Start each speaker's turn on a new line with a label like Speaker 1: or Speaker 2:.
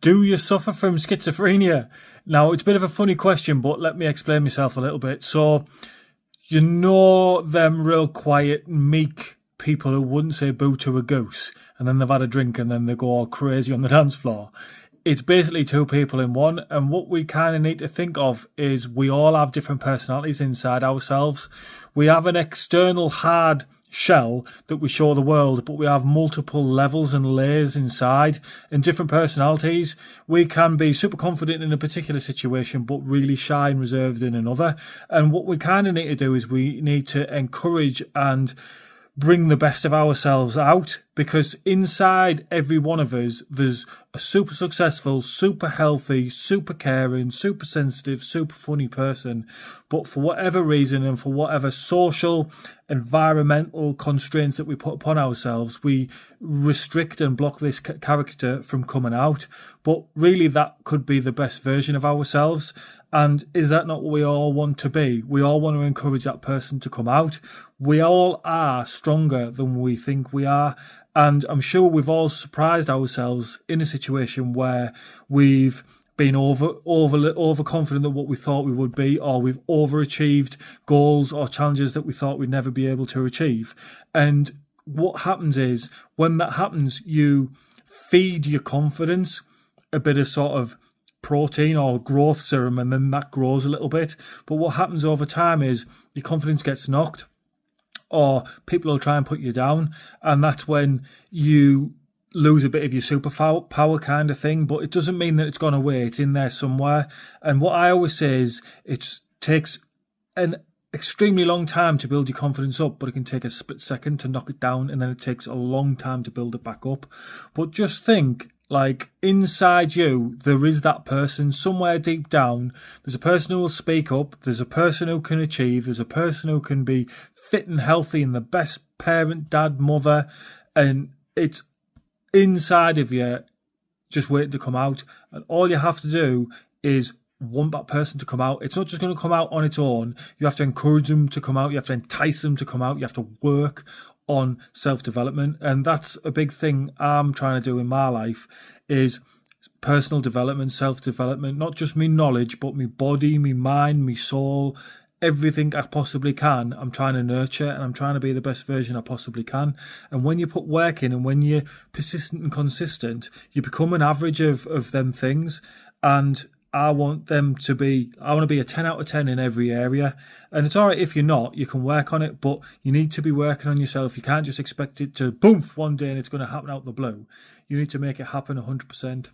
Speaker 1: Do you suffer from schizophrenia? Now, it's a bit of a funny question, but let me explain myself a little bit. So, you know them real quiet, meek people who wouldn't say boo to a goose, and then they've had a drink and then they go all crazy on the dance floor. It's basically two people in one, and what we kind of need to think of is we all have different personalities inside ourselves. We have an external hard shell that we show the world, but we have multiple levels and layers inside and different personalities. We can be super confident in a particular situation but really shy and reserved in another, and what we kind of need to do is we need to encourage and bring the best of ourselves out, because inside every one of us there's a super successful, super healthy, super caring, super sensitive, super funny person, but for whatever reason and for whatever social, environmental constraints that we put upon ourselves, we restrict and block this character from coming out. But really that could be the best version of ourselves. And is that not what we all want to be? We all want to encourage that person to come out. We all are stronger than we think we are. And I'm sure we've all surprised ourselves in a situation where we've been overconfident of what we thought we would be, or we've overachieved goals or challenges that we thought we'd never be able to achieve. And what happens is, when that happens, you feed your confidence a bit of sort of protein or growth serum, and then that grows a little bit. But what happens over time is your confidence gets knocked, or people will try and put you down, and that's when you lose a bit of your superpower kind of thing. But it doesn't mean that it's gone away. It's in there somewhere. And what I always say is, it takes an extremely long time to build your confidence up, but it can take a split second to knock it down, and then it takes a long time to build it back up. But just think, like, inside you there is that person somewhere deep down. There's a person who will speak up, there's a person who can achieve, there's a person who can be fit and healthy and the best parent, dad, mother, and it's inside of you, just waiting to come out. And all you have to do is want that person to come out. It's not just going to come out on its own. You have to encourage them to come out, you have to entice them to come out, you have to work on self-development. And that's a big thing I'm trying to do in my life, is personal development, self-development, not just me knowledge, but me body, me mind, me soul, everything I possibly can. I'm trying to nurture, and I'm trying to be the best version I possibly can. And when you put work in, and when you're persistent and consistent, you become an average of them things. And I want to be a 10 out of 10 in every area. And it's all right if you're not, you can work on it, but you need to be working on yourself. You can't just expect it to boom one day and it's going to happen out the blue. You need to make it happen 100%.